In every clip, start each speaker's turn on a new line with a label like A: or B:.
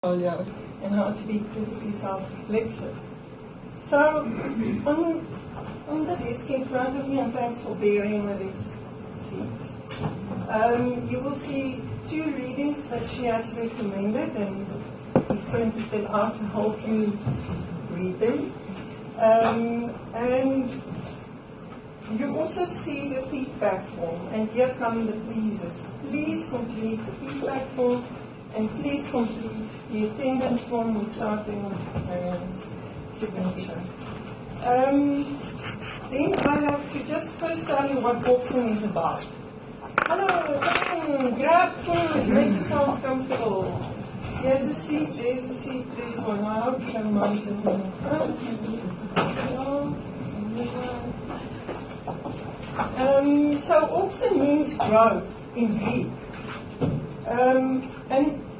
A: and how to be critically self-reflexive. So, on the desk in front of me, and thanks for bearing with this seat, you will see two readings that she has recommended, and we printed them out to help you read them. And you also see the feedback form, and here come the pleases. Please complete the feedback form, and please complete the attendance form starting with Marianne's signature. Then I have to just first tell you what AUXIN is about. Hello, grab food, make yourselves comfortable. Here's a seat, there's a seat, there's one. I hope you don't mind sitting in front. So AUXIN means growth in Greek. And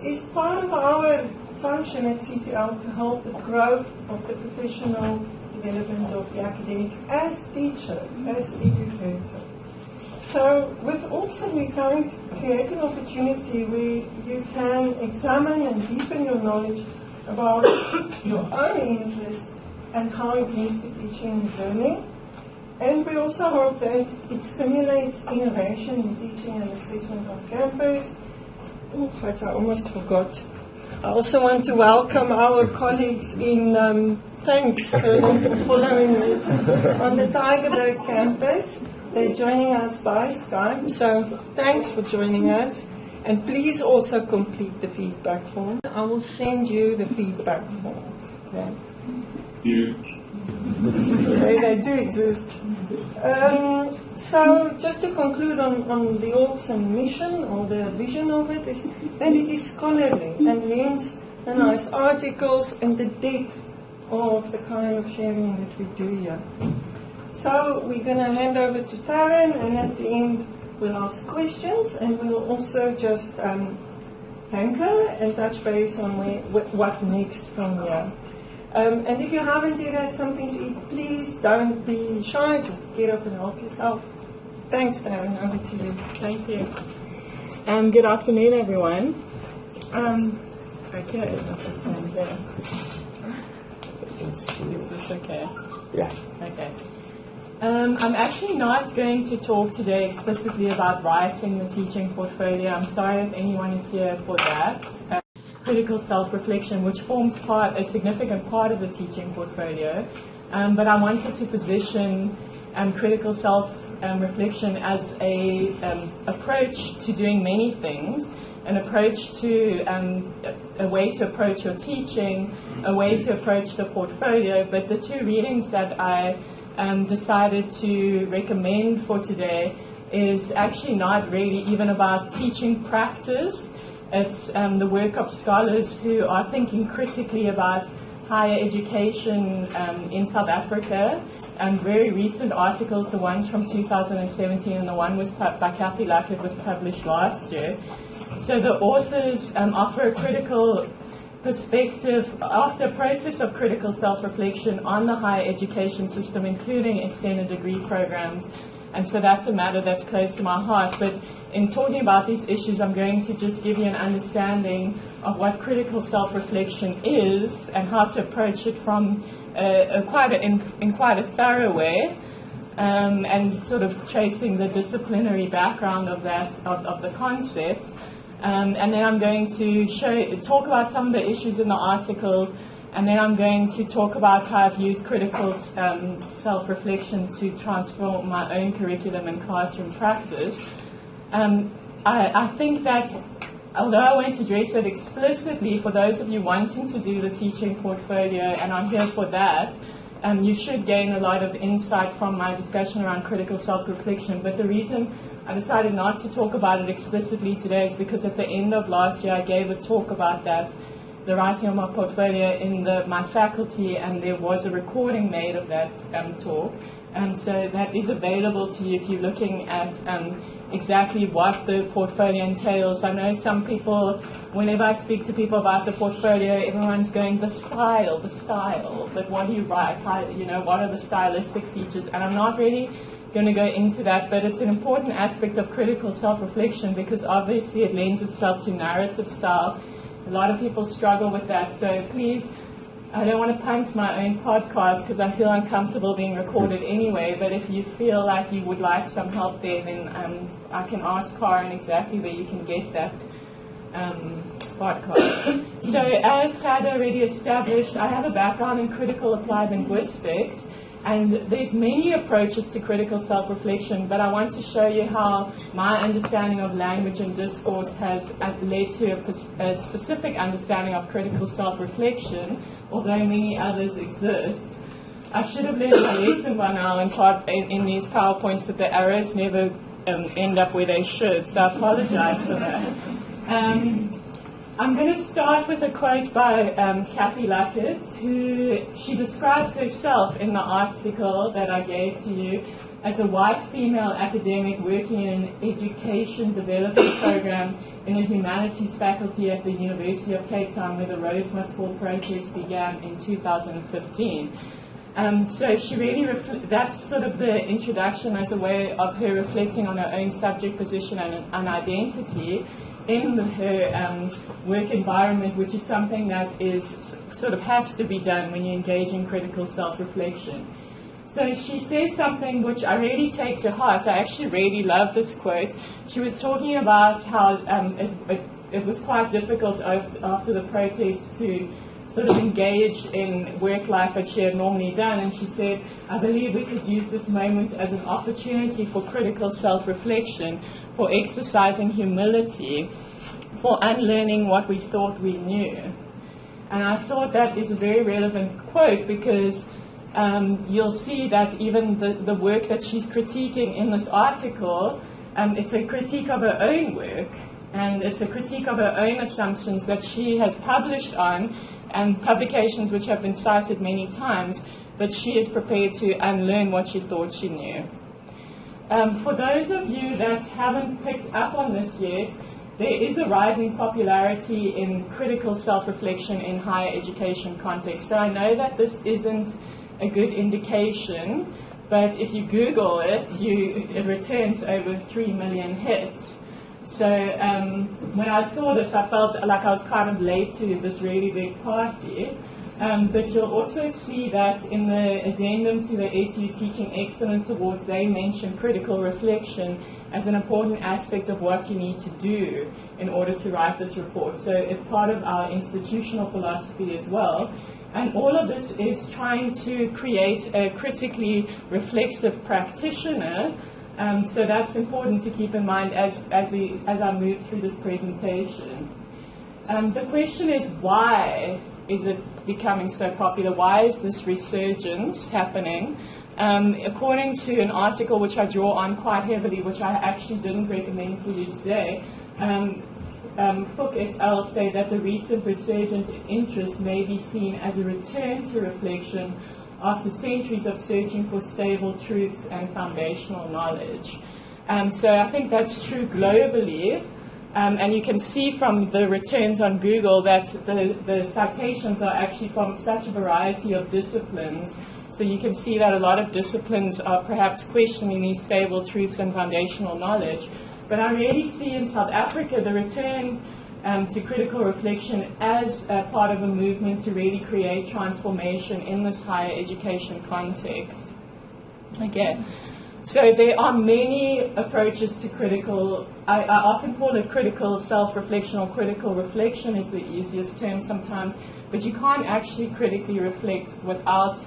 A: is part of our function at CTL to help the growth of the professional development of the academic as teacher, as educator. So with AUXIN we're going to create an opportunity where you can examine and deepen your knowledge about your own interest and how it links to teaching and learning. And we also hope that it stimulates innovation in teaching and assessment on campus. In fact, I almost forgot. I also want to welcome our colleagues in, thanks for following me, on the Tygerberg campus. They're joining us by Skype, so thanks for joining us. And please also complete the feedback form. I will send you the feedback form. Okay? They do exist. So just to conclude on the AUXIN mission or the vision of it is that it is scholarly and hence the nice articles and the depth of the kind of sharing that we do here. So we're going to hand over to Taryn, and at the end we'll ask questions, and we'll also just anchor and touch base on what next from here. And if you haven't yet had something to eat, please don't be shy, just get up and help yourself. Thanks, Darren, over to you.
B: Thank you. Good afternoon, everyone. Okay, let's just stand there. Is this okay?
C: Yeah.
B: Okay. I'm actually not going to talk today explicitly about writing the teaching portfolio. I'm sorry if anyone is here for that. Critical self-reflection, which forms a significant part of the teaching portfolio, but I wanted to position critical self-reflection as a approach to doing many things, an approach to a way to approach your teaching, a way to approach the portfolio. But the two readings that I decided to recommend for today is actually not really even about teaching practice. It's the work of scholars who are thinking critically about higher education in South Africa. Very recent articles, the one's from 2017 and the one was by Kathy Lackett was published last year. So the authors offer a critical perspective after a process of critical self-reflection on the higher education system, including extended degree programs. And so that's a matter that's close to my heart. But in talking about these issues, I'm going to just give you an understanding of what critical self-reflection is and how to approach it from in quite a thorough way, and sort of tracing the disciplinary background of that of the concept. And then I'm going to talk about some of the issues in the articles. And then I'm going to talk about how I've used critical self-reflection to transform my own curriculum and classroom practice. I think that although I won't address it explicitly, for those of you wanting to do the teaching portfolio, and I'm here for that, you should gain a lot of insight from my discussion around critical self-reflection. But the reason I decided not to talk about it explicitly today is because at the end of last year I gave a talk about that, the writing of my portfolio in my faculty, and there was a recording made of that talk. So that is available to you if you're looking at exactly what the portfolio entails. I know some people, whenever I speak to people about the portfolio, everyone's going, the style, but what do you write? How, what are the stylistic features? And I'm not really going to go into that, but it's an important aspect of critical self-reflection because obviously it lends itself to narrative style A lot of people struggle with that, so please, I don't want to punt my own podcast because I feel uncomfortable being recorded anyway, but if you feel like you would like some help there, then I can ask Karen exactly where you can get that podcast. So as Claude already established, I have a background in critical applied linguistics, and there's many approaches to critical self-reflection, but I want to show you how my understanding of language and discourse has led to a specific understanding of critical self-reflection, although many others exist. I should have learned my lesson by now in these PowerPoints that the arrows never end up where they should, so I apologize for that. I'm going to start with a quote by Kathy Luckett, who she describes herself in the article that I gave to you as a white female academic working in an education development program in a humanities faculty at the University of Cape Town, where the Roads Must Fall protest began in 2015. So she really, that's sort of the introduction as a way of her reflecting on her own subject position and identity in her work environment, which is something that is sort of has to be done when you engage in critical self-reflection. So she says something which I really take to heart. I actually really love this quote. She was talking about how it was quite difficult after the protests to sort of engage in work life that she had normally done, and she said, I believe we could use this moment as an opportunity for critical self-reflection, for exercising humility, for unlearning what we thought we knew. And I thought that is a very relevant quote because you'll see that even the work that she's critiquing in this article, it's a critique of her own work, and it's a critique of her own assumptions that she has published on, and publications which have been cited many times, but she is prepared to unlearn what she thought she knew. For those of you that haven't picked up on this yet, there is a rising popularity in critical self-reflection in higher education context. So I know that this isn't a good indication, but if you Google it, it returns over 3 million hits. So when I saw this, I felt like I was kind of late to this really big party. But you'll also see that in the addendum to the SU Teaching Excellence Awards, they mention critical reflection as an important aspect of what you need to do in order to write this report. So it's part of our institutional philosophy as well. And all of this is trying to create a critically reflexive practitioner. So that's important to keep in mind as I move through this presentation. The question is, why is it becoming so popular? Why is this resurgence happening? According to an article which I draw on quite heavily, which I actually didn't recommend for you today, Fook et al. Say that the recent resurgent interest may be seen as a return to reflection after centuries of searching for stable truths and foundational knowledge. So I think that's true globally. And you can see from the returns on Google that the citations are actually from such a variety of disciplines. So you can see that a lot of disciplines are perhaps questioning these stable truths and foundational knowledge. But I really see in South Africa the return to critical reflection as a part of a movement to really create transformation in this higher education context. Okay. So there are many approaches to critical, I often call it critical self-reflection, or critical reflection is the easiest term sometimes, but you can't actually critically reflect without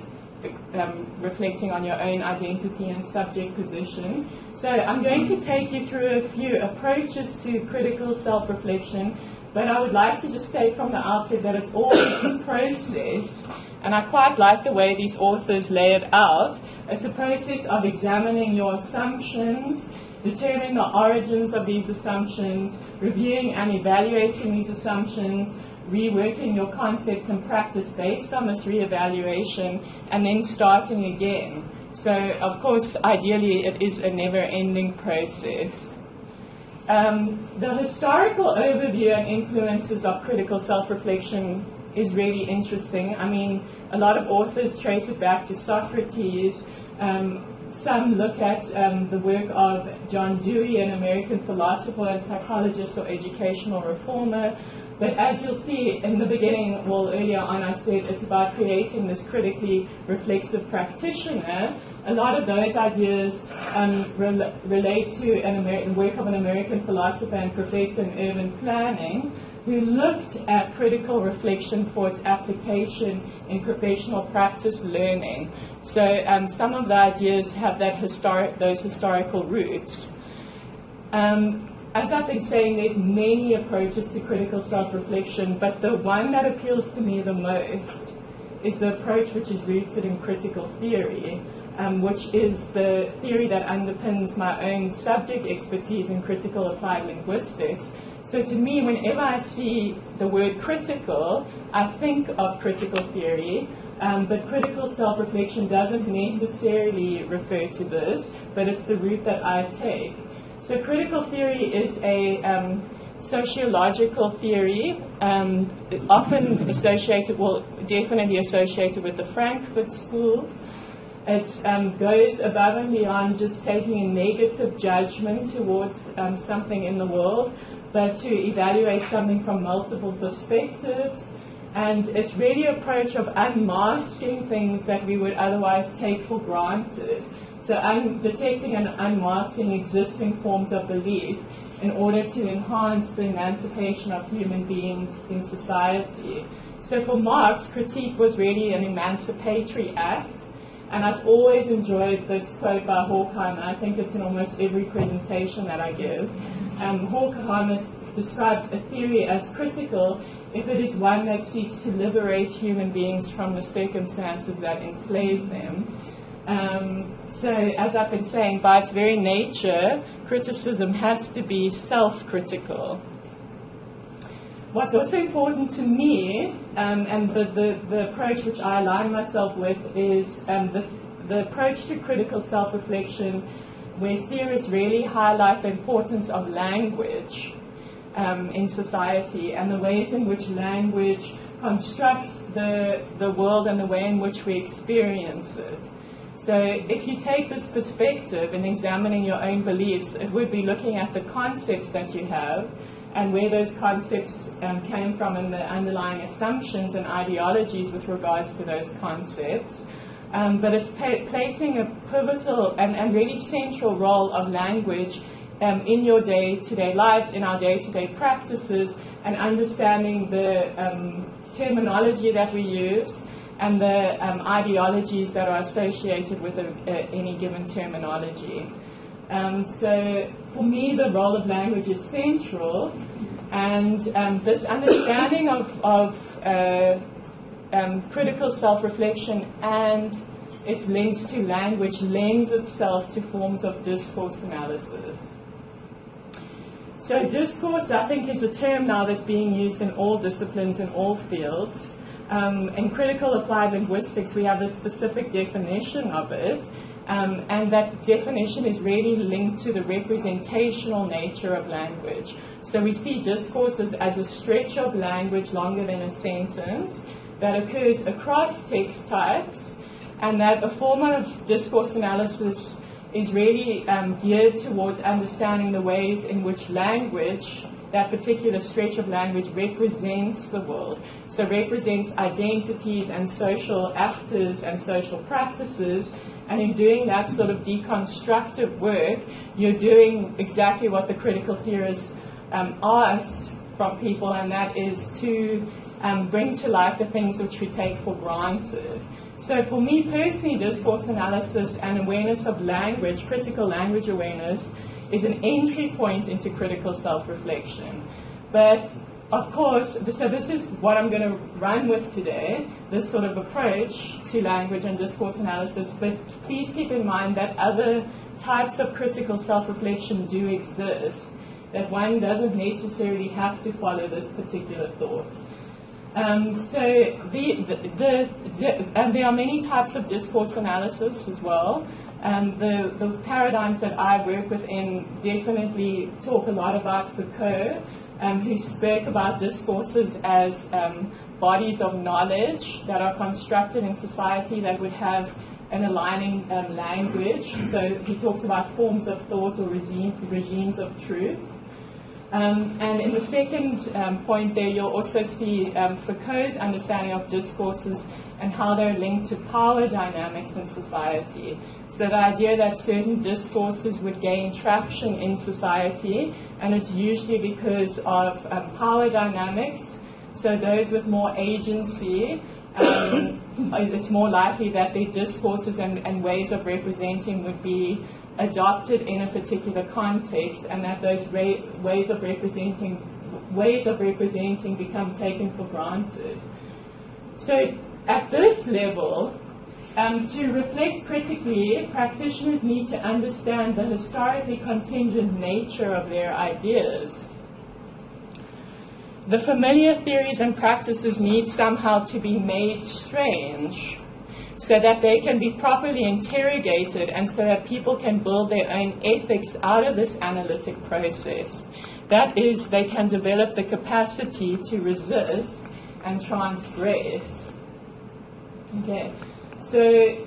B: reflecting on your own identity and subject position. So I'm going to take you through a few approaches to critical self-reflection, but I would like to just state from the outset that it's always a process, and I quite like the way these authors lay it out. It's a process of examining your assumptions, determining the origins of these assumptions, reviewing and evaluating these assumptions, reworking your concepts and practice based on this reevaluation, and then starting again. So, of course, ideally it is a never-ending process. The historical overview and influences of critical self-reflection is really interesting. I mean, a lot of authors trace it back to Socrates. Some look at the work of John Dewey, an American philosopher and psychologist or educational reformer. But as you'll see in the beginning, well, earlier on I said it's about creating this critically reflexive practitioner. A lot of those ideas relate to work of an American philosopher and professor in urban planning who looked at critical reflection for its application in professional practice learning. So some of the ideas have those historical roots. As I've been saying, there's many approaches to critical self-reflection, but the one that appeals to me the most is the approach which is rooted in critical theory, which is the theory that underpins my own subject expertise in critical applied linguistics. So to me, whenever I see the word critical, I think of critical theory, but critical self-reflection doesn't necessarily refer to this, but it's the route that I take. So critical theory is a sociological theory, often associated, well, definitely associated with the Frankfurt School. It goes above and beyond just taking a negative judgment towards something in the world, but to evaluate something from multiple perspectives. And it's really an approach of unmasking things that we would otherwise take for granted. So I'm detecting and unmasking existing forms of belief in order to enhance the emancipation of human beings in society. So for Marx, critique was really an emancipatory act. And I've always enjoyed this quote by Horkheimer. I think it's in almost every presentation that I give. Horkheimer describes a theory as critical if it is one that seeks to liberate human beings from the circumstances that enslave them. So, as I've been saying, by its very nature, criticism has to be self-critical. What's also important to me, and the approach which I align myself with, is the approach to critical self-reflection where theorists really highlight the importance of language in society and the ways in which language constructs the world and the way in which we experience it. So if you take this perspective in examining your own beliefs, it would be looking at the concepts that you have and where those concepts came from and the underlying assumptions and ideologies with regards to those concepts. But it's placing a pivotal and really central role of language in your day-to-day lives, in our day-to-day practices, and understanding the terminology that we use and the ideologies that are associated with any given terminology. So for me, the role of language is central, and this understanding of critical self-reflection and its links to language lends itself to forms of discourse analysis. So discourse, I think, is a term now that's being used in all disciplines, in all fields. In critical applied linguistics, we have a specific definition of it, and that definition is really linked to the representational nature of language. So we see discourses as a stretch of language longer than a sentence that occurs across text types, and that a form of discourse analysis is really geared towards understanding the ways in which language, that particular stretch of language, represents the world. So represents identities and social actors and social practices. And in doing that sort of deconstructive work, you're doing exactly what the critical theorists asked from people, and that is to bring to light the things which we take for granted. So for me personally, discourse analysis and awareness of language, critical language awareness, is an entry point into critical self-reflection. But of course, so this is what I'm going to run with today, this sort of approach to language and discourse analysis, but please keep in mind that other types of critical self-reflection do exist, that one doesn't necessarily have to follow this particular thought. So there are many types of discourse analysis as well. The paradigms that I work within definitely talk a lot about Foucault, who spoke about discourses as bodies of knowledge that are constructed in society that would have an aligning language. So he talks about forms of thought or regimes of truth. And in the second point there, you'll also see Foucault's understanding of discourses and how they're linked to power dynamics in society. So the idea that certain discourses would gain traction in society, and it's usually because of power dynamics. So those with more agency, it's more likely that their discourses and ways of representing would be adopted in a particular context, and that those ways of representing become taken for granted. So at this level, to reflect critically, practitioners need to understand the historically contingent nature of their ideas. The familiar theories and practices need somehow to be made strange so that they can be properly interrogated and so that people can build their own ethics out of this analytic process. That is, they can develop the capacity to resist and transgress. Okay, so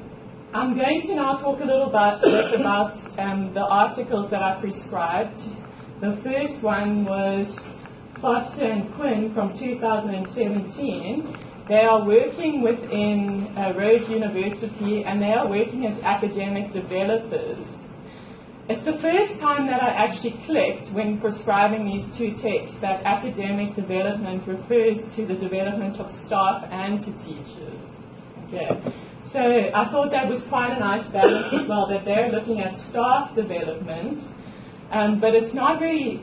B: I'm going to now talk a little bit about the articles that I prescribed. The first one was Vorster and Quinn from 2017. They are working within Rhodes University, and they are working as academic developers. It's the first time that I actually clicked when prescribing these two texts that academic development refers to the development of staff and to teachers. Okay. So I thought that was quite a nice balance as well, that they're looking at staff development, but it's not really...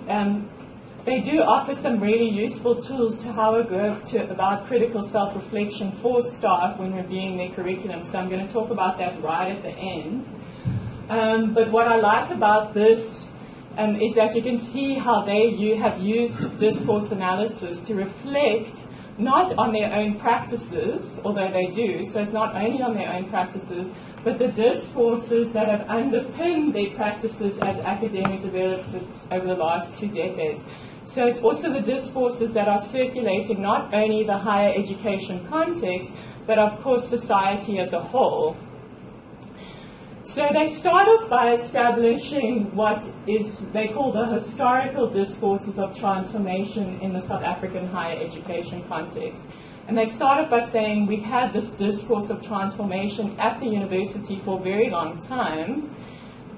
B: They do offer some really useful tools to how we go about critical self-reflection for staff when reviewing their curriculum. So I'm going to talk about that right at the end. But what I like about this is that you can see how they have used discourse analysis to reflect not on their own practices, although they do, so it's not only on their own practices, but the discourses that have underpinned their practices as academic developers over the last 2 decades. So it's also the discourses that are circulating not only the higher education context, but of course society as a whole. So they start off by establishing what they call the historical discourses of transformation in the South African higher education context. And they start off by saying we've had this discourse of transformation at the university for a very long time,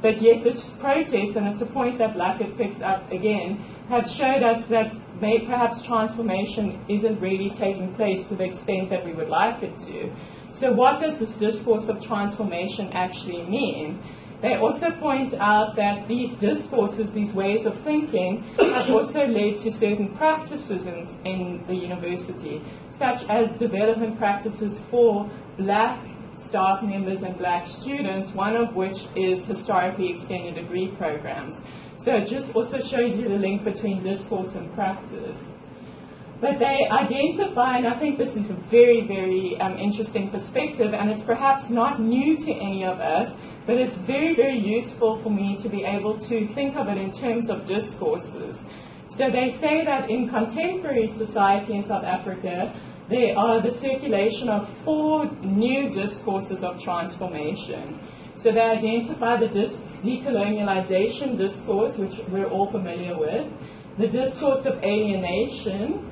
B: but yet this protest, and it's a point that Blackett picks up again, have showed us that perhaps transformation isn't really taking place to the extent that we would like it to. So what does this discourse of transformation actually mean? They also point out that these discourses, these ways of thinking, have also led to certain practices in the university, such as development practices for black staff members and black students, one of which is historically extended degree programs. So it just also shows you the link between discourse and practice. But they identify, and I think this is a very, very interesting perspective, and it's perhaps not new to any of us, but it's very, very useful for me to be able to think of it in terms of discourses. So they say that in contemporary society in South Africa, there are the circulation of 4 new discourses of transformation. So they identify the decolonialization discourse, which we're all familiar with, the discourse of alienation,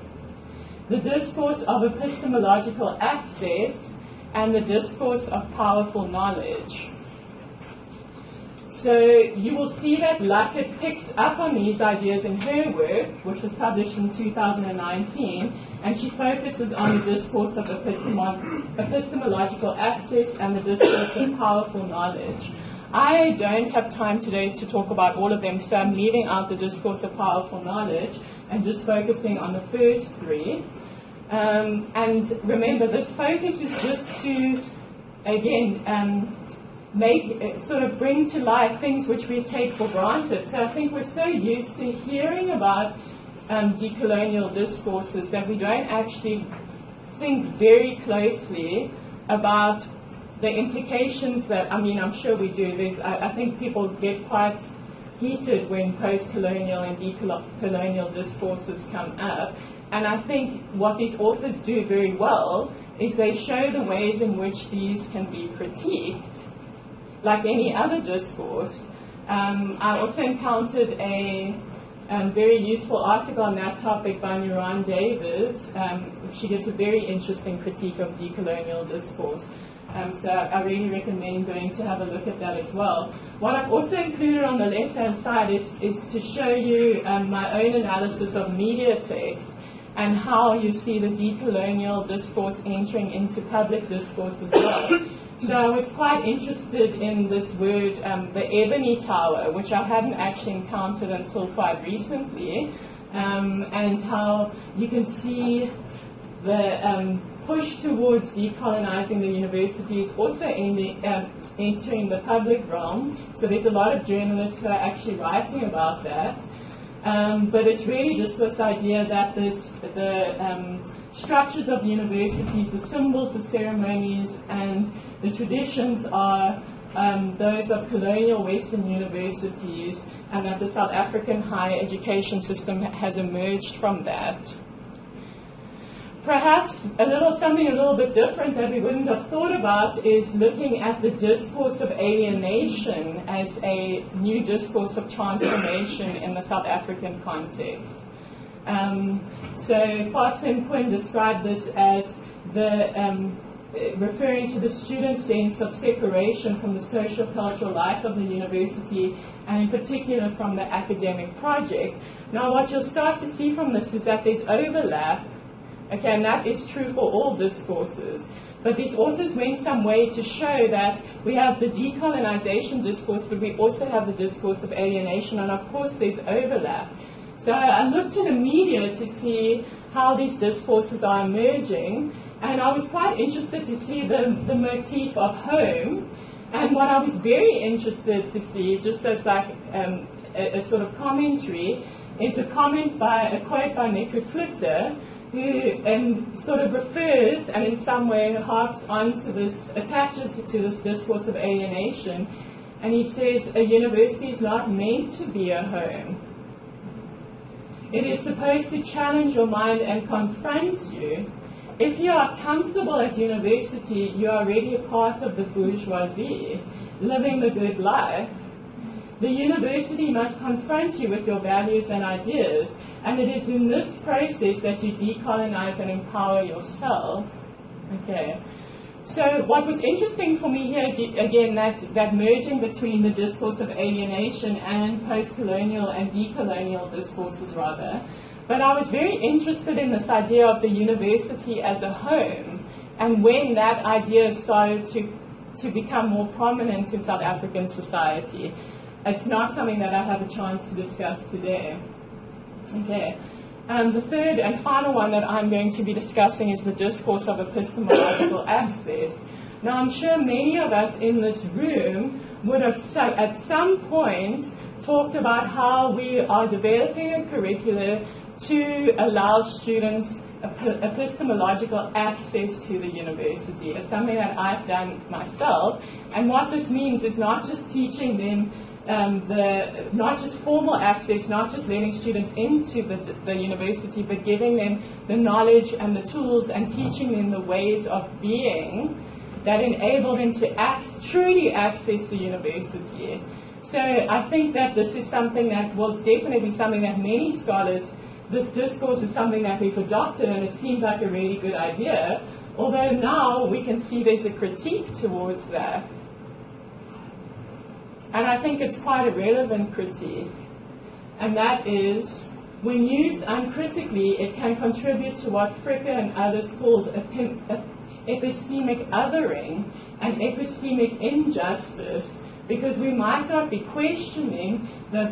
B: the discourse of epistemological access, and the discourse of powerful knowledge. So you will see that Blackett picks up on these ideas in her work, which was published in 2019, and she focuses on the discourse of epistemological access and the discourse of powerful knowledge. I don't have time today to talk about all of them, so I'm leaving out the discourse of powerful knowledge and just focusing on the first 3. And remember, this focus is just to, again, bring to light things which we take for granted. So I think we're so used to hearing about decolonial discourses that we don't actually think very closely about the implications that, I'm sure we do. I think people get quite heated when post-colonial and decolonial discourses come up. And I think what these authors do very well is they show the ways in which these can be critiqued, like any other discourse. I also encountered a very useful article on that topic by Nuran Davids. She gives a very interesting critique of decolonial discourse. So I really recommend going to have a look at that as well. What I've also included on the left-hand side is to show you my own analysis of media text and how you see the decolonial discourse entering into public discourse as well. So I was quite interested in this word, the ebony tower, which I hadn't actually encountered until quite recently, and how you can see the push towards decolonizing the universities also entering the public realm. So there's a lot of journalists who are actually writing about that. But it's really just this idea that the structures of universities, the symbols, the ceremonies, and the traditions are those of colonial Western universities, and that the South African higher education system has emerged from that. Perhaps something a little bit different that we wouldn't have thought about is looking at the discourse of alienation as a new discourse of transformation in the South African context. So Vorster and Quinn described this as referring to the student's sense of separation from the social cultural life of the university, and in particular from the academic project. Now what you'll start to see from this is that there's overlap. Okay, and that is true for all discourses. But these authors went some way to show that we have the decolonization discourse, but we also have the discourse of alienation, and of course there's overlap. So I looked in the media to see how these discourses are emerging, and I was quite interested to see the motif of home. And what I was very interested to see, just as like a sort of commentary, is a quote by Nico Flitter, who sort of refers and in some way harps onto this, attaches to this discourse of alienation. And he says, a university is not meant to be a home. It is supposed to challenge your mind and confront you. If you are comfortable at university, you are already a part of the bourgeoisie, living the good life. The university must confront you with your values and ideas, and it is in this process that you decolonize and empower yourself. Okay. So what was interesting for me here is, again, that merging between the discourse of alienation and post-colonial and decolonial discourses, rather. But I was very interested in this idea of the university as a home, and when that idea started to become more prominent in South African society. It's not something that I have a chance to discuss today. Okay. The third and final one that I'm going to be discussing is the discourse of epistemological access. Now, I'm sure many of us in this room would have at some point talked about how we are developing a curricula to allow students epistemological access to the university. It's something that I've done myself, and what this means is not just teaching them not just formal access, not just letting students into the university, but giving them the knowledge and the tools and teaching them the ways of being that enable them to truly access the university. So I think that this is something that will definitely be something that many scholars, this discourse is something that we've adopted, and it seems like a really good idea, although now we can see there's a critique towards that. And I think it's quite a relevant critique, and that is, when used uncritically, it can contribute to what Fricker and others called epistemic othering and epistemic injustice, because we might not be questioning the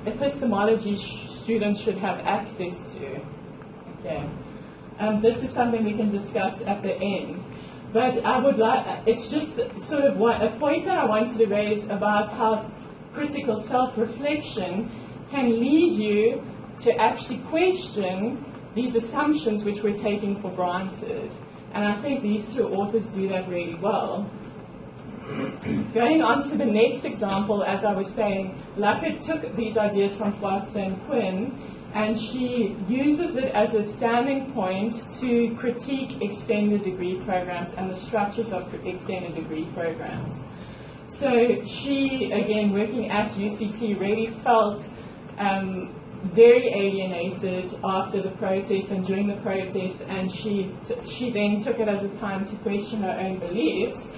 B: epistemology students should have access to. Okay. This is something we can discuss at the end. But I would like, it's just sort of a point that I wanted to raise about how critical self-reflection can lead you to actually question these assumptions which we're taking for granted. And I think these two authors do that really well. Going on to the next example, as I was saying, Luckett took these ideas from Vorster and Quinn, and she uses it as a standing point to critique extended degree programs and the structures of extended degree programs. So she, again, working at UCT, really felt very alienated after the protests and during the protests, and she then took it as a time to question her own beliefs.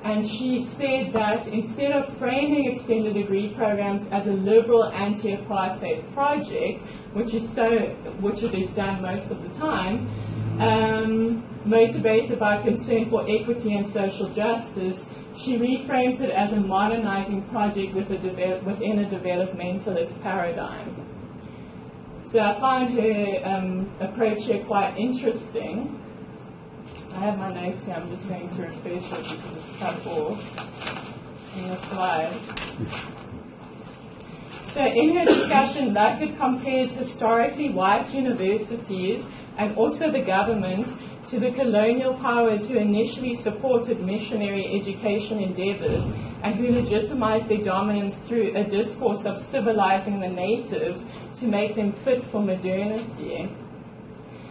B: And she said that instead of framing extended degree programs as a liberal anti-apartheid project, which it is done most of the time, motivated by concern for equity and social justice, she reframes it as a modernizing project within a developmentalist paradigm. So I find her approach here quite interesting. I have my notes here, I'm just going to refresh it because it's cut off in the slide. So in her discussion, Luckett compares historically white universities and also the government to the colonial powers who initially supported missionary education endeavors and who legitimized their dominance through a discourse of civilizing the natives to make them fit for modernity.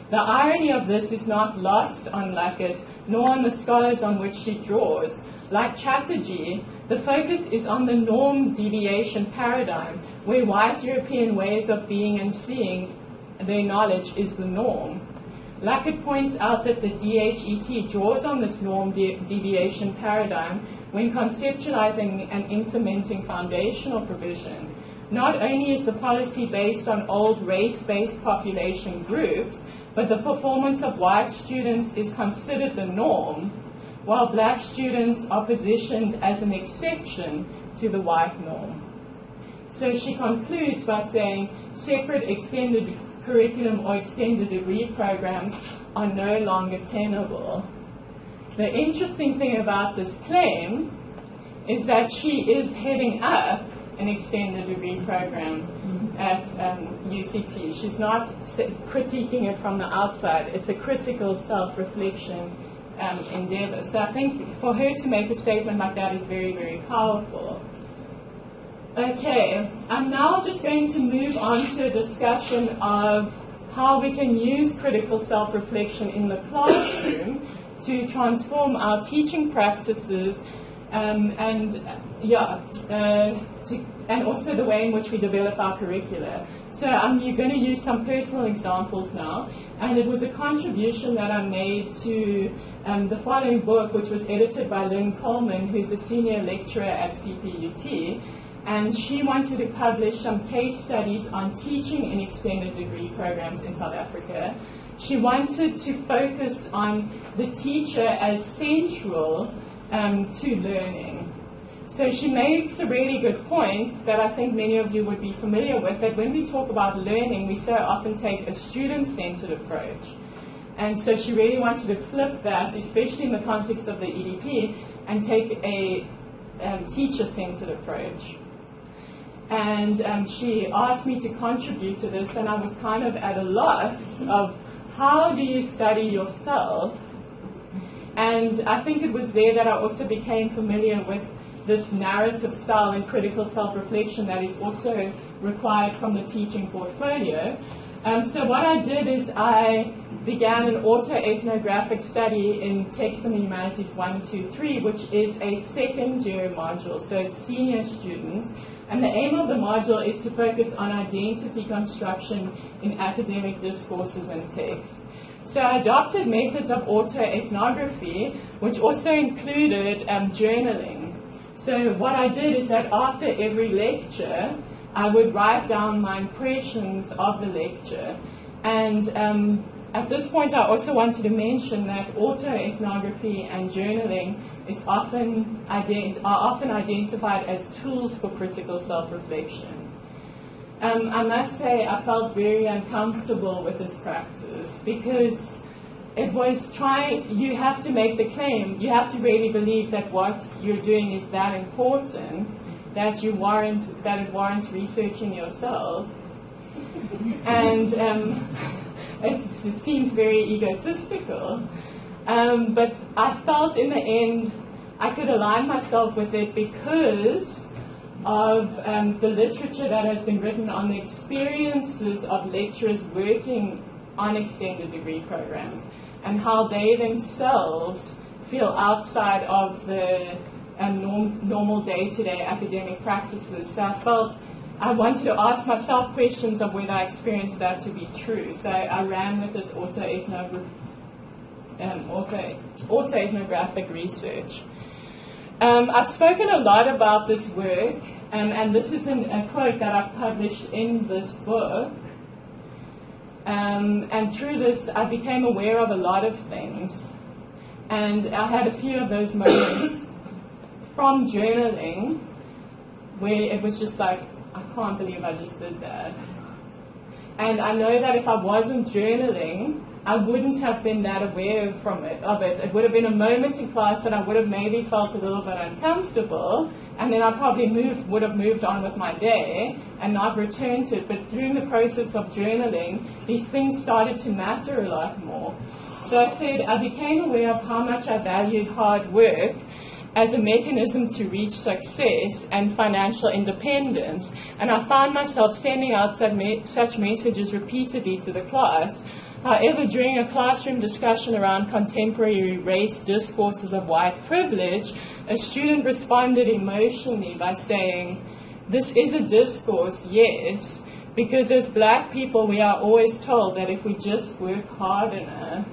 B: The irony of this is not lost on Luckett, nor on the scholars on which she draws. Like Chatterjee, the focus is on the norm deviation paradigm, where white European ways of being and seeing their knowledge is the norm. Luckett points out that the DHET draws on this norm deviation paradigm when conceptualizing and implementing foundational provision. Not only is the policy based on old race-based population groups, but the performance of white students is considered the norm, while black students are positioned as an exception to the white norm. So she concludes by saying separate extended curriculum or extended degree programs are no longer tenable. The interesting thing about this claim is that she is heading up an extended degree program at UCT. She's not critiquing it from the outside. It's a critical self-reflection endeavor. So I think for her to make a statement like that is very, very powerful. Okay, I'm now just going to move on to a discussion of how we can use critical self-reflection in the classroom to transform our teaching practices and also the way in which we develop our curricula. So you're going to use some personal examples now, and it was a contribution that I made to the following book, which was edited by Lynn Coleman, who's a senior lecturer at CPUT, and she wanted to publish some case studies on teaching in extended degree programs in South Africa. She wanted to focus on the teacher as central to learning. So she makes a really good point that I think many of you would be familiar with, that when we talk about learning, we so often take a student-centered approach. And so she really wanted to flip that, especially in the context of the EDP, and take a teacher-centered approach. And she asked me to contribute to this, and I was kind of at a loss of how do you study yourself. And I think it was there that I also became familiar with this narrative style and critical self-reflection that is also required from the teaching portfolio. So what I did is I began an autoethnographic study in Text and Humanities 1, 2, 3, which is a second-year module, so it's senior students. And the aim of the module is to focus on identity construction in academic discourses and text. So I adopted methods of autoethnography, which also included journaling. So what I did is that after every lecture, I would write down my impressions of the lecture. And at this point, I also wanted to mention that autoethnography and journaling are often identified as tools for critical self-reflection. I must say I felt very uncomfortable with this practice because it was you have to make the claim, you have to really believe that what you're doing is that important that it warrants researching yourself. And it seems very egotistical. But I felt in the end I could align myself with it because of the literature that has been written on the experiences of lecturers working on extended degree programs and how they themselves feel outside of the normal day-to-day academic practices. So I felt I wanted to ask myself questions of whether I experienced that to be true. So I ran with this auto-ethnographic research. I've spoken a lot about this work, and this is a quote that I've published in this book. And through this, I became aware of a lot of things. And I had a few of those moments from journaling where it was just like, I can't believe I just did that. And I know that if I wasn't journaling, I wouldn't have been that aware of it. It would have been a moment in class that I would have maybe felt a little bit uncomfortable, and then I probably would have moved on with my day and not returned to it. But through the process of journaling, these things started to matter a lot more. So I said I became aware of how much I valued hard work as a mechanism to reach success and financial independence, and I found myself sending out such messages repeatedly to the class. However, during a classroom discussion around contemporary race discourses of white privilege, a student responded emotionally by saying, "This is a discourse, yes, because as black people we are always told that if we just work hard enough."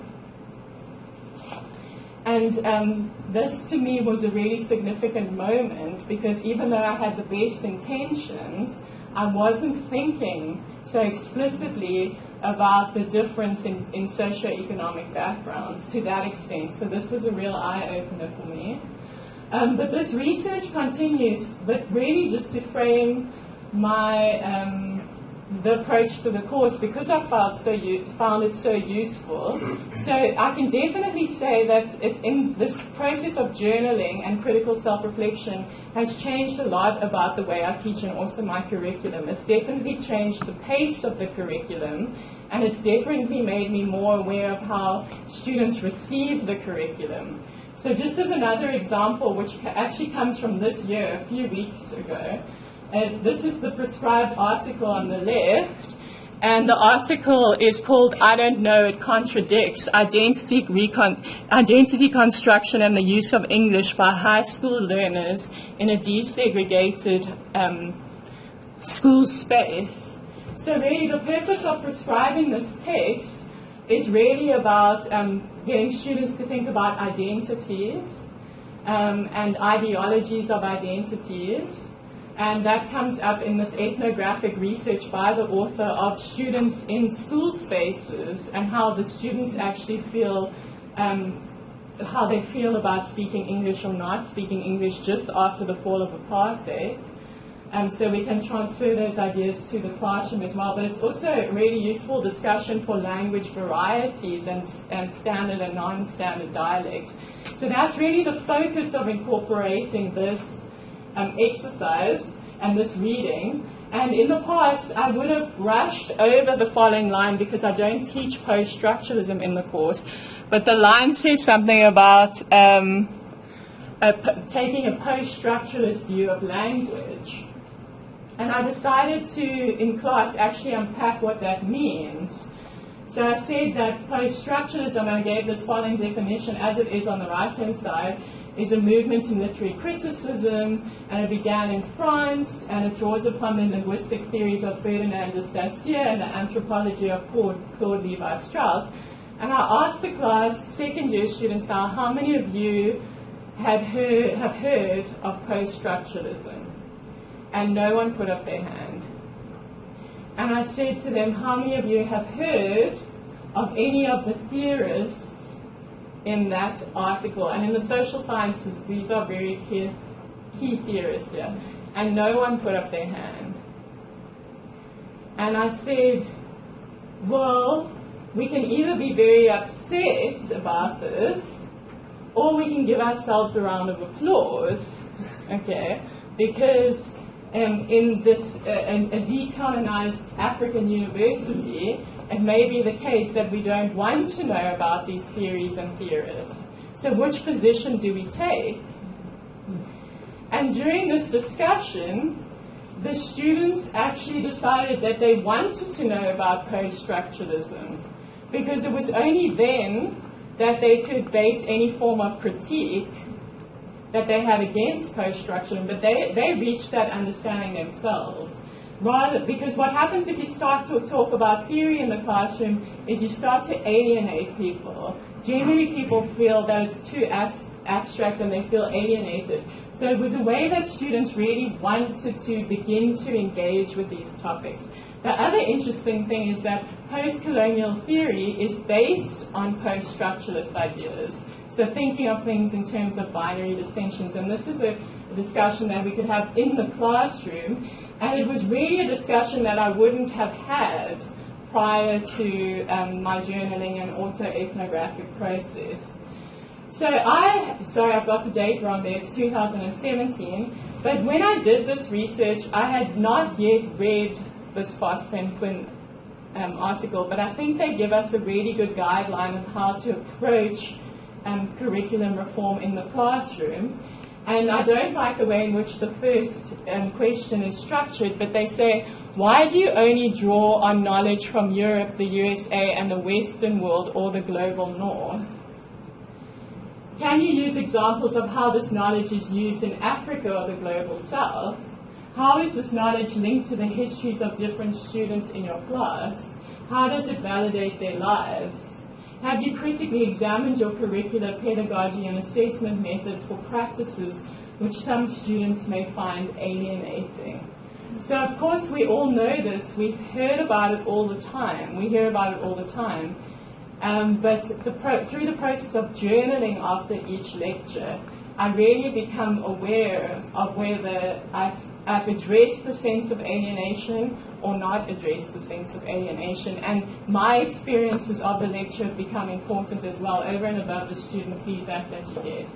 B: And this to me was a really significant moment, because even though I had the best intentions, I wasn't thinking so explicitly about the difference in socioeconomic backgrounds to that extent. So this was a real eye-opener for me. But this research continues, but really just to frame my the approach to the course, because I found it so useful. So I can definitely say that it's in this process of journaling and critical self-reflection has changed a lot about the way I teach and also my curriculum. It's definitely changed the pace of the curriculum, and it's definitely made me more aware of how students receive the curriculum. So just as another example, which actually comes from this year, a few weeks ago, this is the prescribed article on the left, and the article is called "I Don't Know, It Contradicts, Identity Construction and the Use of English by High School Learners in a Desegregated School Space." So really the purpose of prescribing this text is really about getting students to think about identities and ideologies of identities. And that comes up in this ethnographic research by the author of students in school spaces and how the students actually feel, how they feel about speaking English or not speaking English just after the fall of apartheid. So we can transfer those ideas to the classroom as well. But it's also a really useful discussion for language varieties and standard and non-standard dialects. So that's really the focus of incorporating this exercise and this reading. And in the past, I would have brushed over the following line because I don't teach post-structuralism in the course. But the line says something about taking a post-structuralist view of language. And I decided to, in class, actually unpack what that means. So I said that post-structuralism, and I gave this following definition as it is on the right-hand side, is a movement in literary criticism, and it began in France, and it draws upon the linguistic theories of Ferdinand de Saussure and the anthropology of Claude Levi-Strauss. And I asked the class, second-year students now, how many of you have heard of post-structuralism? And no one put up their hand. And I said to them, how many of you have heard of any of the theorists in that article? And in the social sciences, these are very key theorists here. And no one put up their hand. And I said, well, we can either be very upset about this, or we can give ourselves a round of applause, okay? Because in this a decolonized African university, it may be the case that we don't want to know about these theories and theorists. So which position do we take? And during this discussion, the students actually decided that they wanted to know about post-structuralism, because it was only then that they could base any form of critique that they had against post-structuralism, but they reached that understanding themselves. Because what happens if you start to talk about theory in the classroom is you start to alienate people. Generally, people feel that it's too abstract and they feel alienated. So it was a way that students really wanted to begin to engage with these topics. The other interesting thing is that post-colonial theory is based on post-structuralist ideas. So thinking of things in terms of binary distinctions, and this is a discussion that we could have in the classroom, and it was really a discussion that I wouldn't have had prior to my journaling and autoethnographic process. So sorry, I've got the date wrong there, it's 2017, but when I did this research, I had not yet read this Vorster and Quinn article, but I think they give us a really good guideline of how to approach curriculum reform in the classroom. And I don't like the way in which the first question is structured, but they say, why do you only draw on knowledge from Europe, the USA, and the Western world, or the global north? Can you use examples of how this knowledge is used in Africa or the global south? How is this knowledge linked to the histories of different students in your class? How does it validate their lives? Have you critically examined your curricular, pedagogy, and assessment methods for practices which some students may find alienating? So, of course, we all know this. We've heard about it all the time. We hear about it all the time. But through the process of journaling after each lecture, I really become aware of whether I've addressed the sense of alienation or not addressed the sense of alienation. And my experiences of the lecture have become important as well, over and above the student feedback that you get.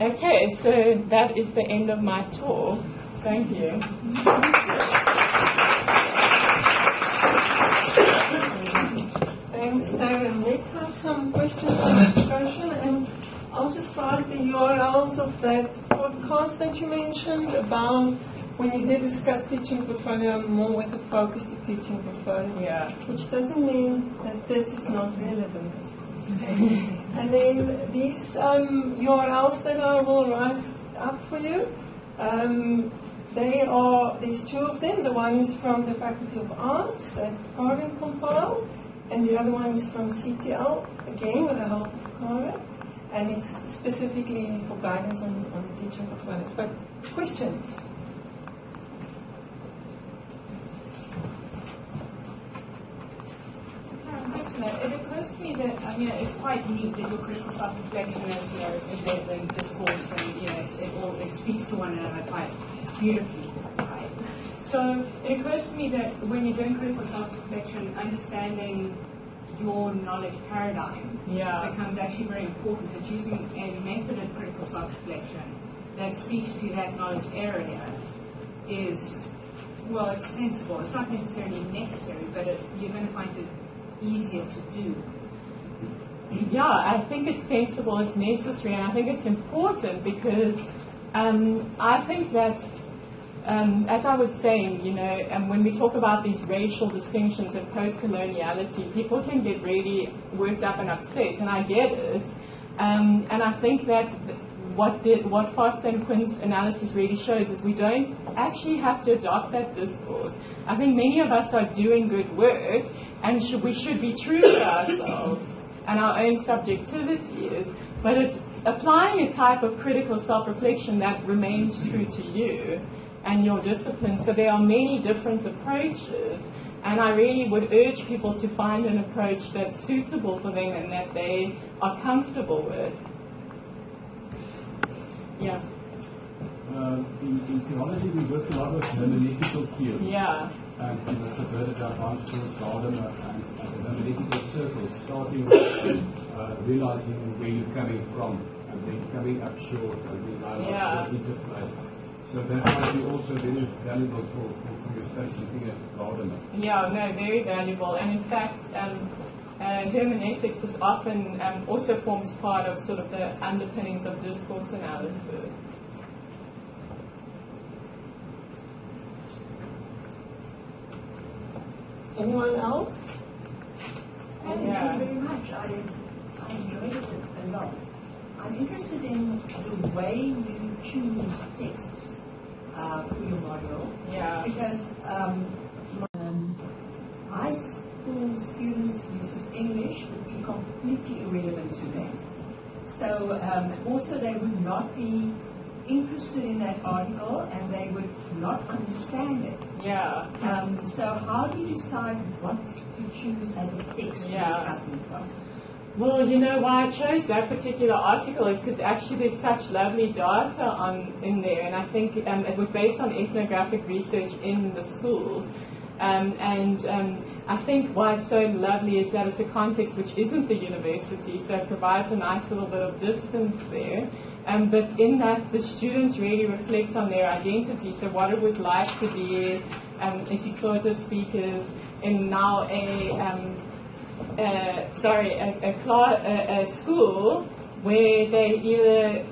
B: Okay, so that is the end of my talk. Thank you.
A: Thanks, Darren. Let's have some questions and discussion, and I'll just write the URLs of that podcast that you mentioned about when you did discuss teaching portfolio more with a focus to teaching portfolio.
B: Yeah.
A: Which doesn't mean that this is not relevant. And then these URLs that I will write up for you, there's two of them. The one is from the Faculty of Arts that Karen compiled, and the other one is from CTL, again with the help of Karen, and it's specifically for guidance on teaching portfolios. But questions?
C: It occurs to me that it's quite neat that your critical self-reflection is embedded in discourse, and it speaks to one another quite beautifully. Right? So it occurs to me that when you're doing critical self-reflection, understanding your knowledge paradigm becomes actually very important. That using a method of critical self-reflection that speaks to that knowledge area is, well, it's sensible. It's not necessarily necessary, but you're going to find it easier to do.
B: Yeah, I think it's sensible, it's necessary, and I think it's important because I think that, as I was saying, when we talk about these racial distinctions and post-coloniality, people can get really worked up and upset, and I get it. And I think that what Vorster and Quinn's analysis really shows is we don't actually have to adopt that discourse. I think many of us are doing good work, and we should be true to ourselves and our own subjectivities, but it's applying a type of critical self-reflection that remains true to you and your discipline. So there are many different approaches, and I really would urge people to find an approach that's suitable for them and that they are comfortable with. Yeah.
D: In theology, we work a lot with hermeneutical theory.
B: Yeah.
D: And the Verdict of Gardner and the hermeneutical circles, starting with realizing where you're coming from, and then coming up short, and then the interplay. So that might be also very valuable for your station thing at Gardner.
B: Yeah, no, very valuable. And in fact, hermeneutics is often also forms part of sort of the underpinnings of discourse analysis.
A: Anyone else?
E: Thank you very much. I enjoyed it a lot. I'm interested in the way you choose texts. for your model.
B: Yeah.
E: Because high school students' use of English would be completely irrelevant to them. So also they would not be interested in that article and they would not understand it.
B: Yeah.
E: So how do you decide what to choose as a text to discuss in class?
B: Well, you know why I chose that particular article is because actually there's such lovely data in there, and I think it was based on ethnographic research in the schools. I think why it's so lovely is that it's a context which isn't the university, so it provides a nice little bit of distance there. But in that, the students really reflect on their identity, so what it was like to be IsiXhosa speakers in now a school where they either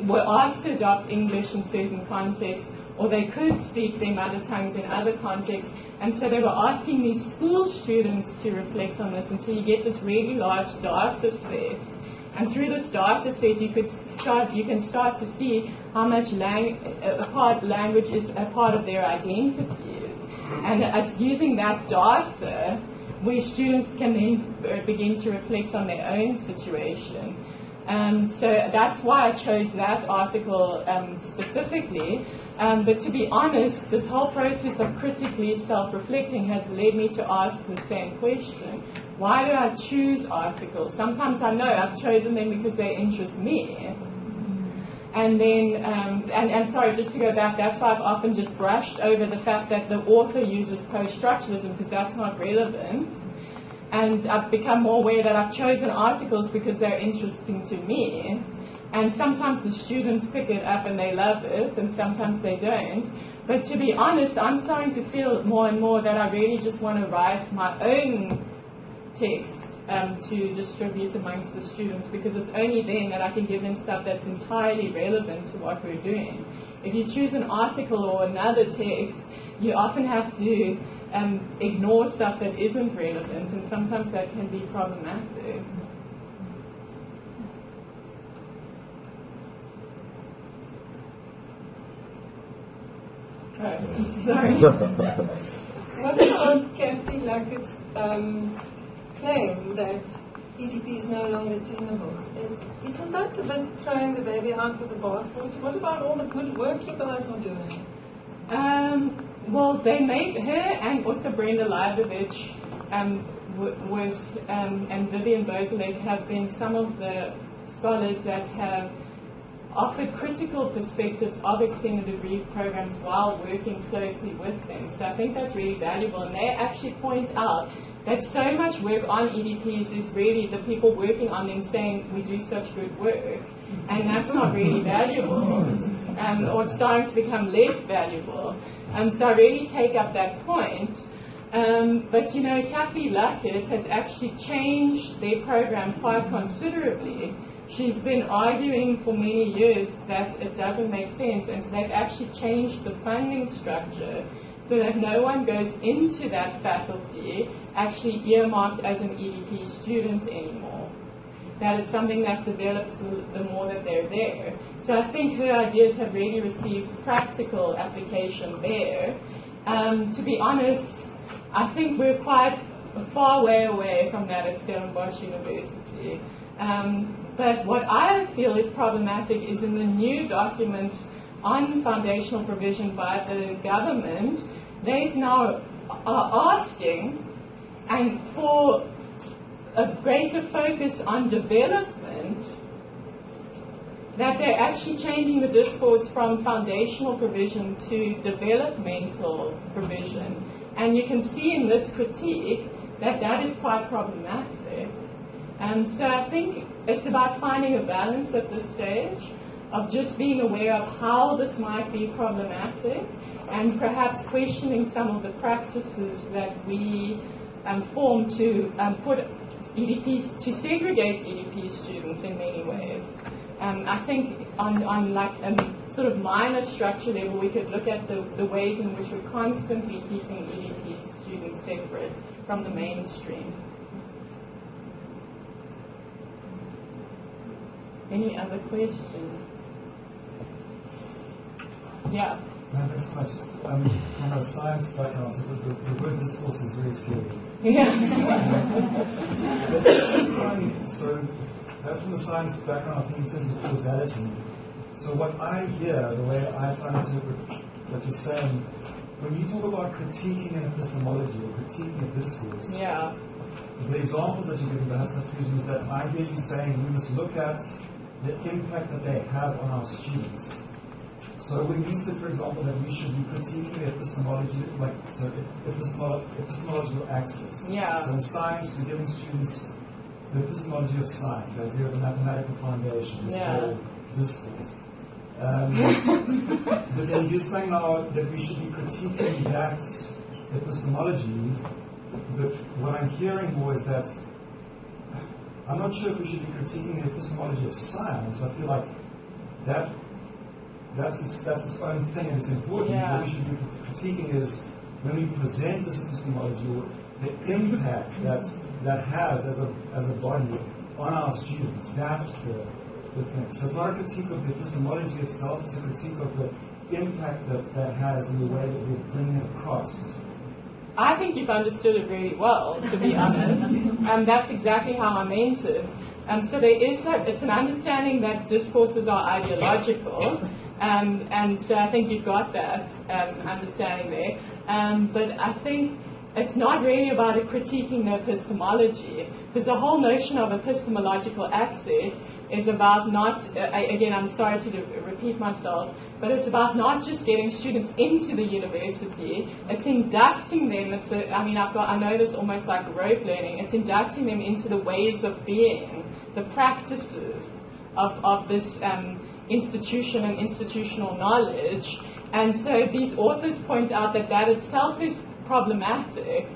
B: were asked to adopt English in certain contexts, or they could speak their mother tongues in other contexts. And so they were asking these school students to reflect on this, and so you get this really large data set. And through this data set, you can start to see how much language is a part of their identity. And it's using that data where students can then begin to reflect on their own situation. So that's why I chose that article specifically. But to be honest, this whole process of critically self-reflecting has led me to ask the same question. Why do I choose articles? Sometimes I know I've chosen them because they interest me. And then, and sorry, just to go back, that's why I've often just brushed over the fact that the author uses post-structuralism because that's not relevant. And I've become more aware that I've chosen articles because they're interesting to me. And sometimes the students pick it up and they love it, and sometimes they don't. But to be honest, I'm starting to feel more and more that I really just want to write my own text to distribute amongst the students, because it's only then that I can give them stuff that's entirely relevant to what we're doing. If you choose an article or another text, you often have to ignore stuff that isn't relevant, and sometimes that can be problematic. Oh, sorry.
A: What about Kathy Luckett's claim that EDP is no longer tenable? Isn't that a bit throwing the baby out with the bathwater? What about all the good work you guys are doing?
B: Well, they made her and also Brenda Leibovich and Vivian Bozelek have been some of the scholars that have offered critical perspectives of extended degree programs while working closely with them. So I think that's really valuable. And they actually point out that so much work on EDPs is really the people working on them saying we do such good work. And that's not really valuable, or it's starting to become less valuable. So I really take up that point. But, you know, Kathy Luckett has actually changed their program quite considerably. She's been arguing for many years that it doesn't make sense, and so they've actually changed the funding structure so that no one goes into that faculty actually earmarked as an EDP student anymore. That it's something that develops the more that they're there. So I think her ideas have really received practical application there. To be honest, I think we're quite a far way away from that at Stellenbosch University. But what I feel is problematic is in the new documents on foundational provision by the government, they've now are asking and for a greater focus on development, that they're actually changing the discourse from foundational provision to developmental provision. And you can see in this critique that that is quite problematic. So I think it's about finding a balance at this stage of just being aware of how this might be problematic and perhaps questioning some of the practices that we form to put EDPs, to segregate EDP students in many ways. I think on like a sort of minor structure level, we could look at the ways in which we're constantly keeping EDP students separate from the mainstream. Any other questions? Yeah.
F: Thanks so much. From a science background, so the word discourse is very scary.
B: Yeah.
F: So, from the science background, I think in terms of causality, so what I hear, the way I try to interpret what you're saying, when you talk about critiquing an epistemology or critiquing a discourse,
B: Yeah.
F: the examples that you give in the Hudson Fusion is that I hear you saying we must look at the impact that they have on our students. So when you said, for example, that we should be critiquing the epistemology, epistemological axis.
B: Yeah.
F: So in science, we're giving students the epistemology of science, the idea of the mathematical foundation, this whole discourse. But then you're saying now that we should be critiquing that epistemology, but what I'm hearing more is that I'm not sure if we should be critiquing the epistemology of science. I feel like that's its own thing and it's important.
B: Yeah.
F: What we should be critiquing is when we present this epistemology, or the impact that has as a body on our students. That's the thing. So it's not a critique of the epistemology itself, it's a critique of the impact that has in the way that we're bringing it across.
B: I think you've understood it really well, to be honest. That's exactly how I meant it. So there is that, it's an understanding that discourses are ideological, and so I think you've got that understanding there. But I think it's not really about critiquing the epistemology, because the whole notion of epistemological access is about not, again, I'm sorry to repeat myself, but it's about not just getting students into the university, it's inducting them, I know this almost like rote learning, it's inducting them into the ways of being, the practices of this institution and institutional knowledge. And so these authors point out that itself is problematic,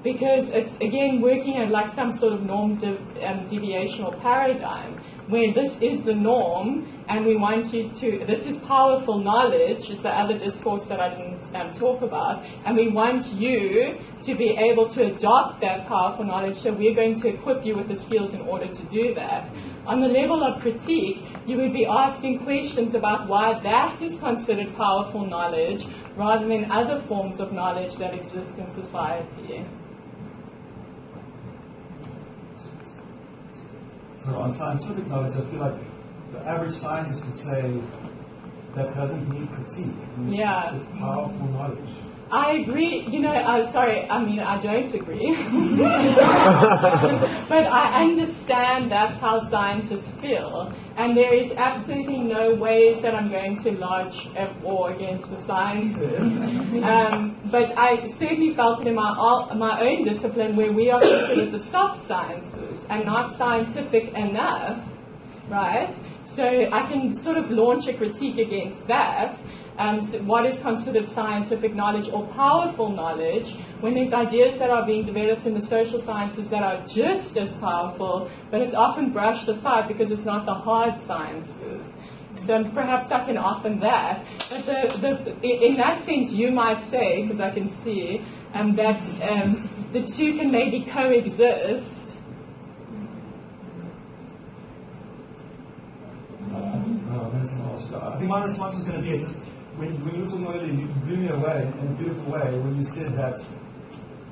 B: because it's, again, working at like some sort of norm deviational paradigm, where this is the norm, and we want you to, this is powerful knowledge, is the other discourse that I didn't talk about, and we want you to be able to adopt that powerful knowledge, so we're going to equip you with the skills in order to do that. On the level of critique, you would be asking questions about why that is considered powerful knowledge, rather than other forms of knowledge that exist in society.
F: So on scientific knowledge, I feel like the average scientist would say that doesn't need critique. It's powerful knowledge.
B: I agree. I don't agree. But I understand that's how scientists feel. And there is absolutely no ways that I'm going to lodge a war against the scientists. But I certainly felt it in my own discipline, where we are considered the soft sciences and not scientific enough, right? So I can sort of launch a critique against that. So what is considered scientific knowledge or powerful knowledge, when there's ideas that are being developed in the social sciences that are just as powerful, but it's often brushed aside because it's not the hard sciences. So perhaps I can offer that. But in that sense, you might say, because I can see, that the two can maybe coexist.
F: I think my response was going to be, it's just, when you were talking earlier, you blew me away in a beautiful way when you said that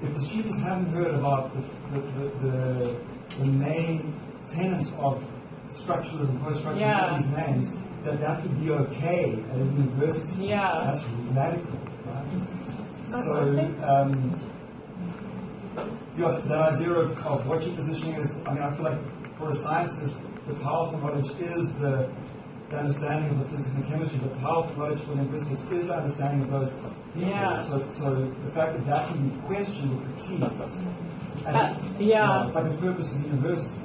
F: if the students haven't heard about the main tenets of structuralism, post-structuralism, these names, that could be okay at a university. That's radical, right? So, that idea of what your positioning is, I feel like for a scientist, the powerful knowledge is the understanding of the physics and the chemistry. The powerful knowledge for linguistics is the understanding of those people. So the fact that can be questioned or critiqued, it's like the purpose of the university.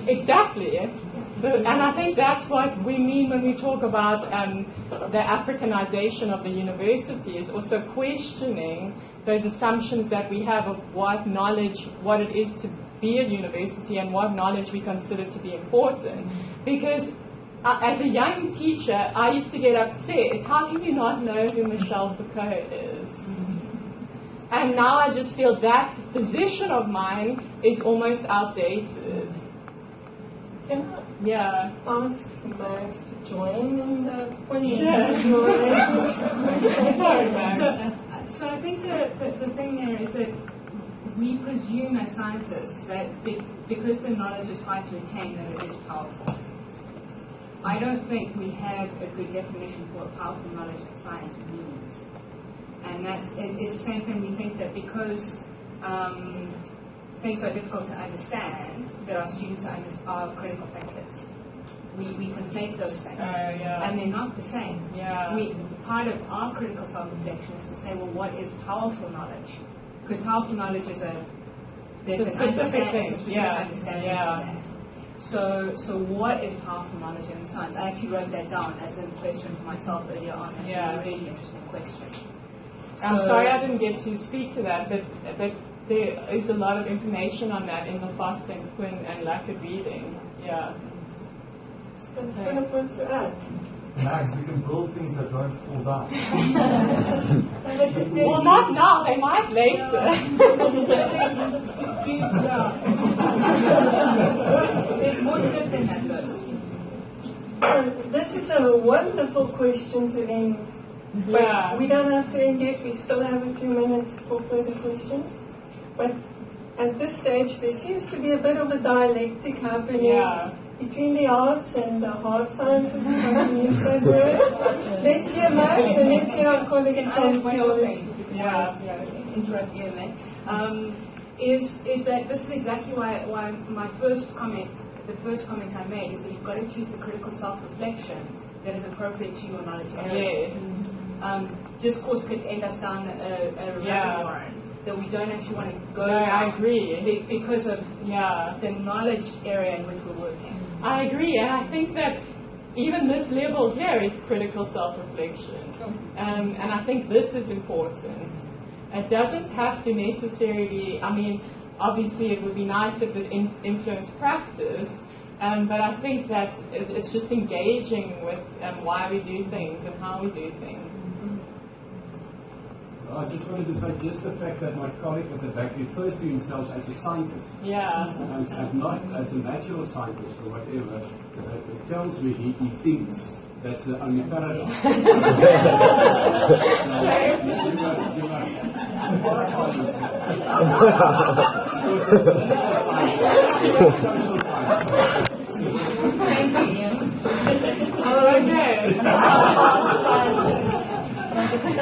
B: Exactly. And I think that's what we mean when we talk about the Africanization of the university, is also questioning those assumptions that we have of what it is to be a university and what knowledge we consider to be important. Because as a young teacher, I used to get upset. How can you not know who Michel Foucault is? And now I just feel that position of mine is almost outdated.
A: Can
B: Yeah.
A: I ask Max to join in the
B: Sorry, Max.
C: So I think the thing there is that we presume as scientists that because the knowledge is hard to attain, that it is powerful. I don't think we have a good definition for what powerful knowledge in science means. And it's the same thing. We think that because things are difficult to understand, that our students are critical thinkers. We conflate those things, and they're not the same.
B: Yeah.
C: Part of our critical self-reflection is to say, well, what is powerful knowledge? Because powerful knowledge is there's
B: It's a
C: an
B: specific
C: understanding,
B: thing. Yeah.
C: understanding
B: Yeah.
C: of that. So what is powerful knowledge in science? I actually wrote that down as a question for myself earlier on. It's a really interesting question.
B: I'm sorry I didn't get to speak to that, but there is a lot of information on that in the Vorster and Quinn and lack of reading. Yeah.
A: Philip wants to add.
F: Max, we can build things that don't fall down.
B: Well, not now. They might later.
C: There's more to it than that, though.
A: This is a wonderful question to end. But
B: Yeah.
A: we don't have to end yet. We still have a few minutes for further questions. But at this stage, there seems to be a bit of a dialectic happening.
B: Yeah.
A: Between the arts and the hard sciences, if I can use that word. Let's hear Max and let's hear our colleague from theology.
B: Yeah.
C: Interrupt you, man. Is that this is exactly why my first comment, the first comment I made is that you've got to choose the critical self-reflection that is appropriate to your knowledge area.
B: Yes.
C: Discourse could end us down a rabbit warren that we don't actually want to go
B: No,
C: down.
B: I agree.
C: Because of the knowledge area in which we're working.
B: I agree, and I think that even this level here is critical self-reflection. And I think this is important. It doesn't have to necessarily, I mean, obviously it would be nice if it influenced practice, but I think that it's just engaging with why we do things and how we do things.
D: I just wanted to say just the fact that my colleague at the back refers to himself as a scientist.
B: Yeah.
D: And not as a natural scientist or whatever. It tells me he thinks that's the only paradigm. So you must qualify yourself. Social science.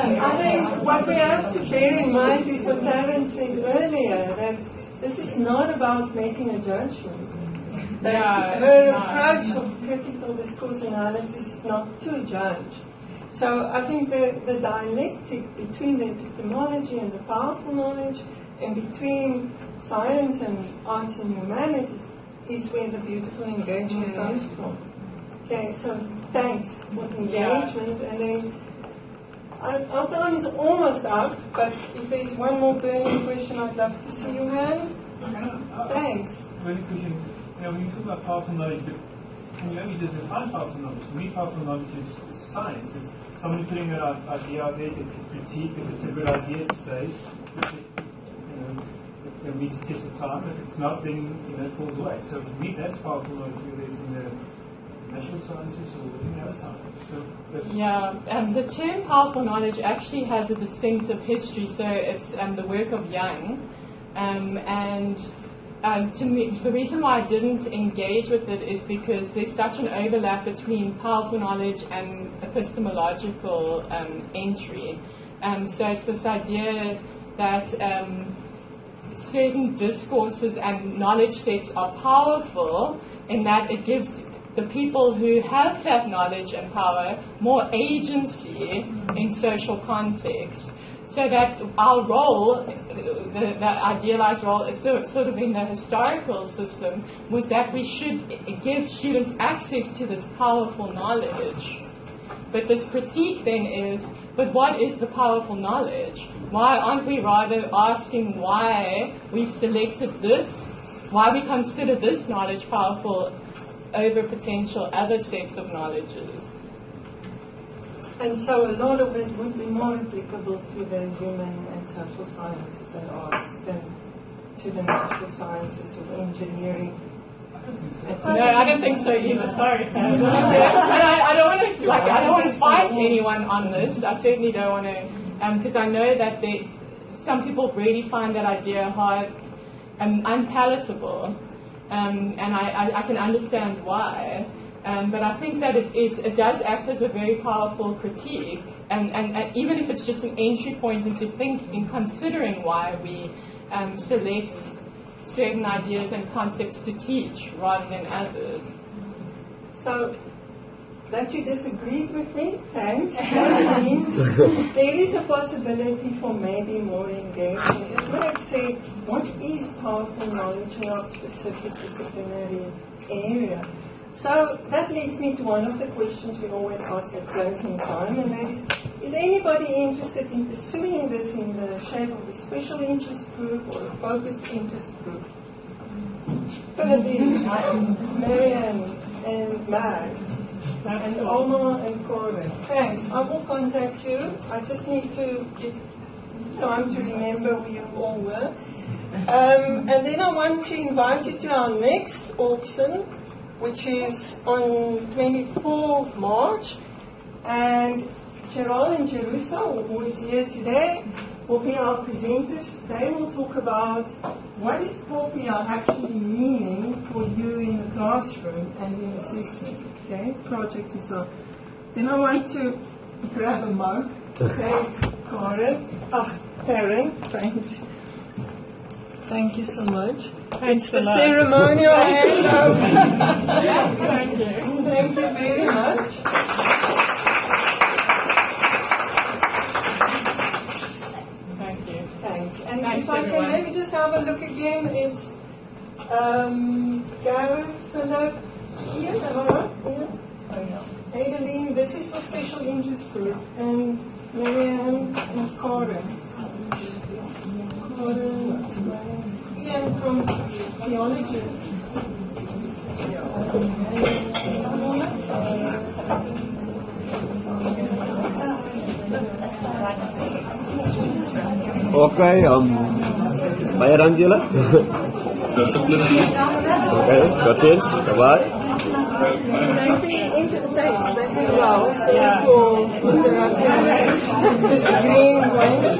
A: I think what we have to bear in mind is what Karen said earlier, that this is not about making a judgment. That her approach of critical discourse analysis is not to judge. So I think the dialectic between the epistemology and the powerful knowledge and between science and arts and humanities is where the beautiful engagement comes from. Okay, so thanks for the engagement. And then our time is almost up, but if there is one more burning question, I'd love to see your hand. Thanks.
F: When you talk about powerful knowledge, can you only define powerful knowledge? For me, powerful knowledge is science. It's somebody putting an idea out there, to critique if it's a good idea, it stays. It meets the test of time. If it's not, then it falls away. So for me, that's powerful knowledge, whether it's in the natural sciences or any other science.
B: The term powerful knowledge actually has a distinctive history. So it's the work of Young, to me, the reason why I didn't engage with it is because there's such an overlap between powerful knowledge and epistemological entry. So it's this idea that certain discourses and knowledge sets are powerful in that it gives the people who have that knowledge and power more agency in social context. So that our role, the idealized role, is sort of in the historical system, was that we should give students access to this powerful knowledge. But this critique then is, but what is the powerful knowledge? Why aren't we rather asking why we've selected this, why we consider this knowledge powerful over potential other sets of knowledges?
A: And so a lot of it would be more applicable to the human and social sciences and arts than to the natural sciences or engineering.
B: No, I don't think so either. Sorry. And I don't want to fight anyone on this. I certainly don't want to, because I know that some people really find that idea hard and unpalatable, and I can understand why. But I think that it does act as a very powerful critique, and even if it's just an entry point into considering why we select certain ideas and concepts to teach rather than others.
A: So, that you disagreed with me, thanks. That means there is a possibility for maybe more engagement. It might say, what is powerful knowledge in our specific disciplinary area? So that leads me to one of the questions we always ask at closing time, and that is anybody interested in pursuing this in the shape of a special interest group or a focused interest group? Philippine, Marianne, and Max, and Omar and Corbin. Thanks. I will contact you. I just need to give time to remember who you all were. And then I want to invite you to our next AUXIN, which is on 24 March, and Gerald and Jerusa, who is here today, will be our presenters. They will talk about what is propria actually meaning for you in the classroom and in assessment, okay, projects and so on. Then I want to grab a mug, okay, Karen, thanks. Thank you so much.
B: Thanks
A: It's the
B: a lot.
A: ceremonial handout.
B: Thank you.
A: Thank you very much.
B: Thank you.
A: Thanks. And
B: Thanks,
A: if I
B: everyone.
A: can maybe just have a look again, it's Gareth, Philip, Ian, am I right? Ian? Oh, yeah. Aileen, this is for special interest group, and Marianne and Corin. Ian from theology.
G: Okay, baie dank julle. Okay, tot ziens. Bye-bye.
A: Thank you. Thanks. Thank you. Well, for interacting, disagreeing, going to